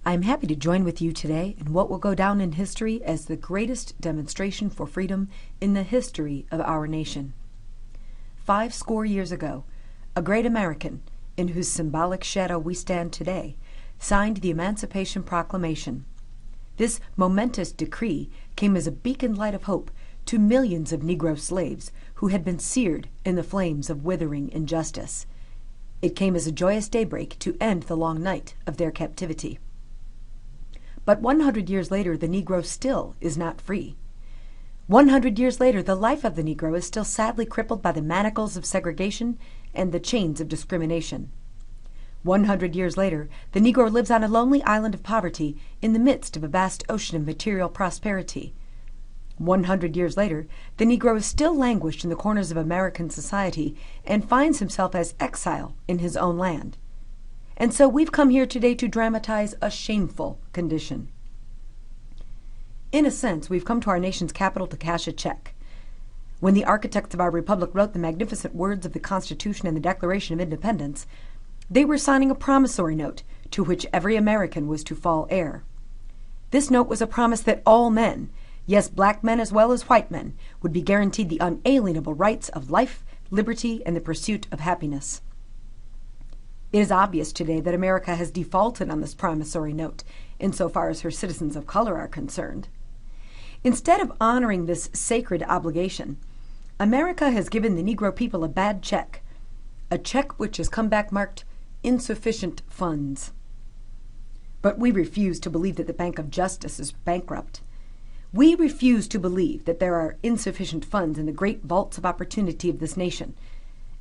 I'm happy to join with you today in what will go down in history as the greatest demonstration for freedom in the history of our nation. 50 years ago, a great American, in whose symbolic shadow we stand today, signed the Emancipation Proclamation. This momentous decree came as a beacon light of hope to millions of Negro slaves who had been seared in the flames of withering injustice. It came as a joyous daybreak to end the long night of their captivity. But 100 years later, the Negro still is not free. 100 years later, the life of the Negro is still sadly crippled by the manacles of segregation and the chains of discrimination. 100 years later, the Negro lives on a lonely island of poverty in the midst of a vast ocean of material prosperity. 100 years later, the Negro is still languished in the corners of American society and finds himself as exile in his own land. And so we've come here today to dramatize a shameful condition. In a sense, we've come to our nation's capital to cash a check. When the architects of our republic wrote the magnificent words of the Constitution and the Declaration of Independence, they were signing a promissory note to which every American was to fall heir. This note was a promise that all men, yes, black men as well as white men, would be guaranteed the unalienable rights of life, liberty, and the pursuit of happiness. It is obvious today that America has defaulted on this promissory note insofar as her citizens of color are concerned. Instead of honoring this sacred obligation, America has given the Negro people a bad check, a check which has come back marked insufficient funds. But we refuse to believe that the Bank of Justice is bankrupt. We refuse to believe that there are insufficient funds in the great vaults of opportunity of this nation.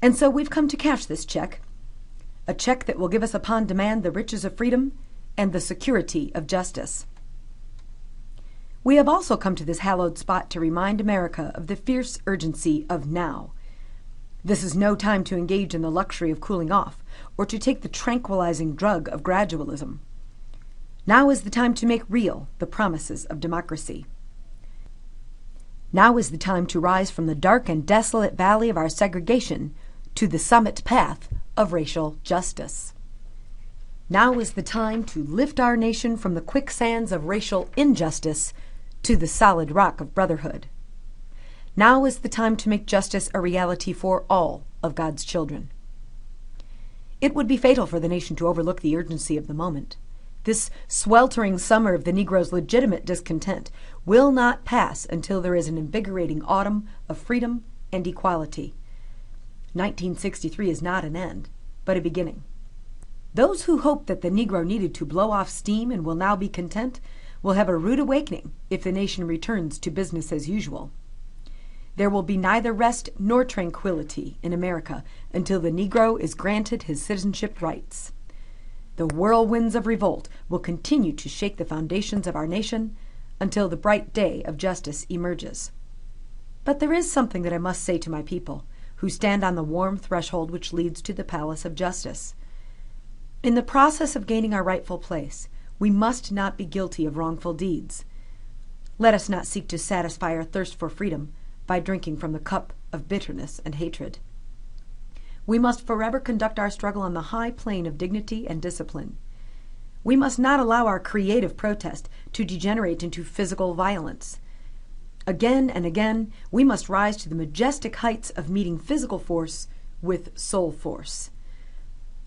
And so we've come to cash this check, a check that will give us upon demand the riches of freedom and the security of justice. We have also come to this hallowed spot to remind America of the fierce urgency of now. This is no time to engage in the luxury of cooling off or to take the tranquilizing drug of gradualism. Now is the time to make real the promises of democracy. Now is the time to rise from the dark and desolate valley of our segregation to the summit path of racial justice. Now is the time to lift our nation from the quicksands of racial injustice to the solid rock of brotherhood. Now is the time to make justice a reality for all of God's children. It would be fatal for the nation to overlook the urgency of the moment. This sweltering summer of the Negro's legitimate discontent will not pass until there is an invigorating autumn of freedom and equality. 1963 is not an end, but a beginning. Those who hoped that the Negro needed to blow off steam and will now be content will have a rude awakening if the nation returns to business as usual. There will be neither rest nor tranquility in America until the Negro is granted his citizenship rights. The whirlwinds of revolt will continue to shake the foundations of our nation until the bright day of justice emerges. But there is something that I must say to my people who stand on the warm threshold which leads to the palace of justice. In the process of gaining our rightful place, we must not be guilty of wrongful deeds. Let us not seek to satisfy our thirst for freedom by drinking from the cup of bitterness and hatred. We must forever conduct our struggle on the high plane of dignity and discipline. We must not allow our creative protest to degenerate into physical violence. Again and again, we must rise to the majestic heights of meeting physical force with soul force.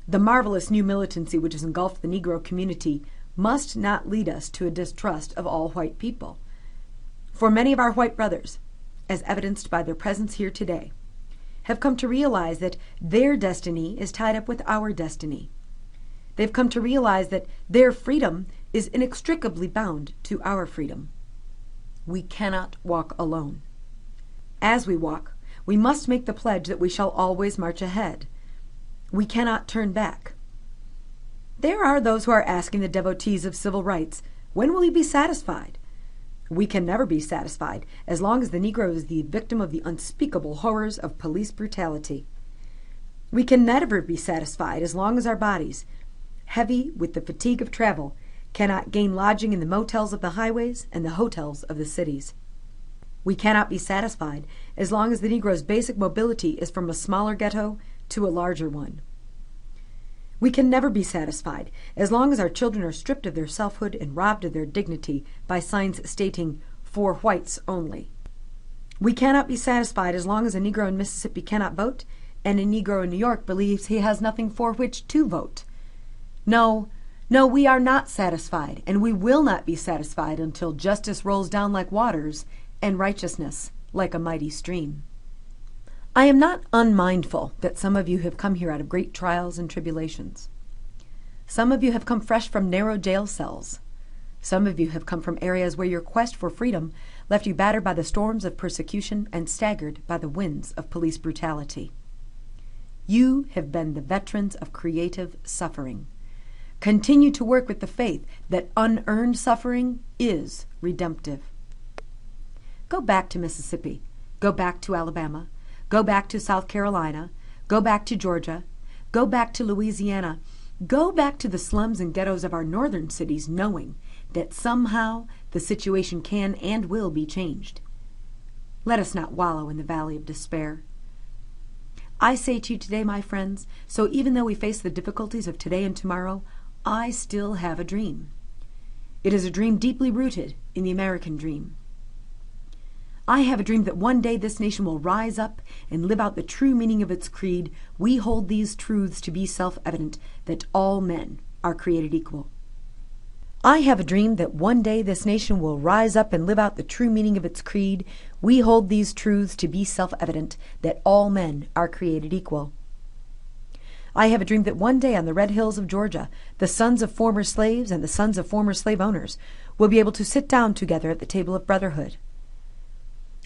The marvelous new militancy which has engulfed the Negro community must not lead us to a distrust of all white people. For many of our white brothers, as evidenced by their presence here today, have come to realize that their destiny is tied up with our destiny. They've come to realize that their freedom is inextricably bound to our freedom. We cannot walk alone. As we walk, we must make the pledge that we shall always march ahead. We cannot turn back. There are those who are asking the devotees of civil rights, when will you be satisfied? We can never be satisfied as long as the Negro is the victim of the unspeakable horrors of police brutality. We can never be satisfied as long as our bodies, heavy with the fatigue of travel, cannot gain lodging in the motels of the highways and the hotels of the cities. We cannot be satisfied as long as the Negro's basic mobility is from a smaller ghetto to a larger one. We can never be satisfied as long as our children are stripped of their selfhood and robbed of their dignity by signs stating, "For whites only." We cannot be satisfied as long as a Negro in Mississippi cannot vote and a Negro in New York believes he has nothing for which to vote. No, we are not satisfied, and we will not be satisfied until justice rolls down like waters and righteousness like a mighty stream. I am not unmindful that some of you have come here out of great trials and tribulations. Some of you have come fresh from narrow jail cells. Some of you have come from areas where your quest for freedom left you battered by the storms of persecution and staggered by the winds of police brutality. You have been the veterans of creative suffering. Continue to work with the faith that unearned suffering is redemptive. Go back to Mississippi. Go back to Alabama. Go back to South Carolina. Go back to Georgia. Go back to Louisiana. Go back to the slums and ghettos of our northern cities, knowing that somehow the situation can and will be changed. Let us not wallow in the valley of despair. I say to you today, my friends, so even though we face the difficulties of today and tomorrow, I still have a dream. It is a dream deeply rooted in the American dream. I have a dream that one day this nation will rise up and live out the true meaning of its creed. We hold these truths to be self-evident, that all men are created equal. I have a dream that one day this nation will rise up and live out the true meaning of its creed. We hold these truths to be self-evident, that all men are created equal. I have a dream that one day on the red hills of Georgia, the sons of former slaves and the sons of former slave owners will be able to sit down together at the table of brotherhood.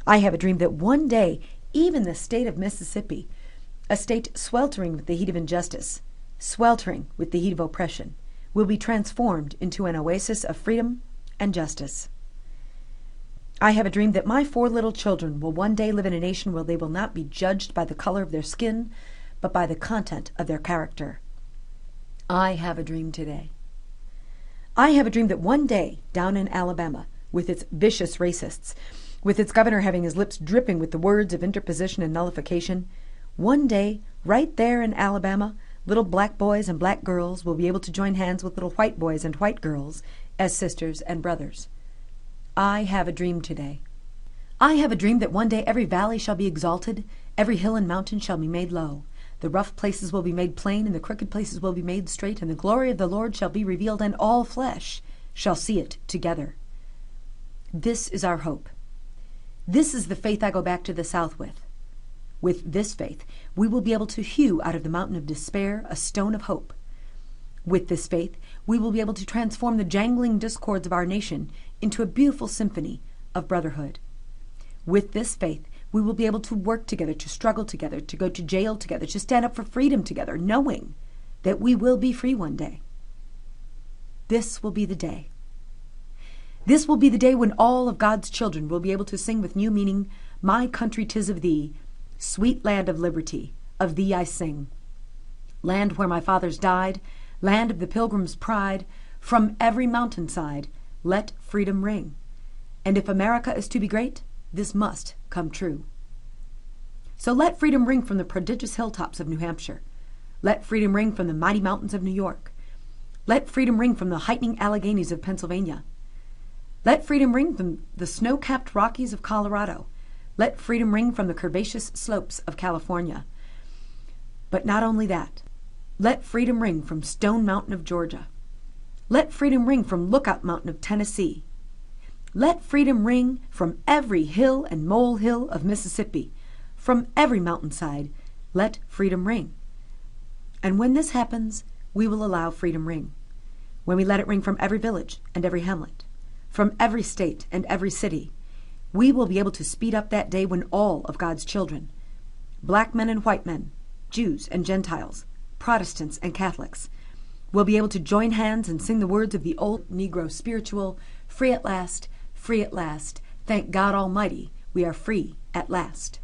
I have a dream that one day, even the state of Mississippi, a state sweltering with the heat of injustice, sweltering with the heat of oppression, will be transformed into an oasis of freedom and justice. I have a dream that my 4 little children will one day live in a nation where they will not be judged by the color of their skin, but by the content of their character. I have a dream today. I have a dream that one day, down in Alabama, with its vicious racists, with its governor having his lips dripping with the words of interposition and nullification, one day, right there in Alabama, little black boys and black girls will be able to join hands with little white boys and white girls as sisters and brothers. I have a dream today. I have a dream that one day every valley shall be exalted, every hill and mountain shall be made low. The rough places will be made plain, and the crooked places will be made straight, and the glory of the Lord shall be revealed, and all flesh shall see it together. This is our hope. This is the faith I go back to the South with. With this faith, we will be able to hew out of the mountain of despair a stone of hope. With this faith, we will be able to transform the jangling discords of our nation into a beautiful symphony of brotherhood. With this faith, we will be able to work together, to struggle together, to go to jail together, to stand up for freedom together, knowing that we will be free one day. This will be the day. This will be the day when all of God's children will be able to sing with new meaning, "My country 'tis of thee, sweet land of liberty, of thee I sing. Land where my fathers died, land of the pilgrim's pride, from every mountainside, let freedom ring. And if America is to be great, this must come true." So let freedom ring from the prodigious hilltops of New Hampshire. Let freedom ring from the mighty mountains of New York. Let freedom ring from the heightening Alleghanies of Pennsylvania. Let freedom ring from the snow-capped Rockies of Colorado. Let freedom ring from the curvaceous slopes of California. But not only that. Let freedom ring from Stone Mountain of Georgia. Let freedom ring from Lookout Mountain of Tennessee. Let freedom ring from every hill and molehill of Mississippi. From every mountainside, let freedom ring. And when this happens, we will allow freedom ring. When we let it ring from every village and every hamlet, from every state and every city, we will be able to speed up that day when all of God's children, black men and white men, Jews and Gentiles, Protestants and Catholics, will be able to join hands and sing the words of the old Negro spiritual, free at last, thank God Almighty, we are free at last.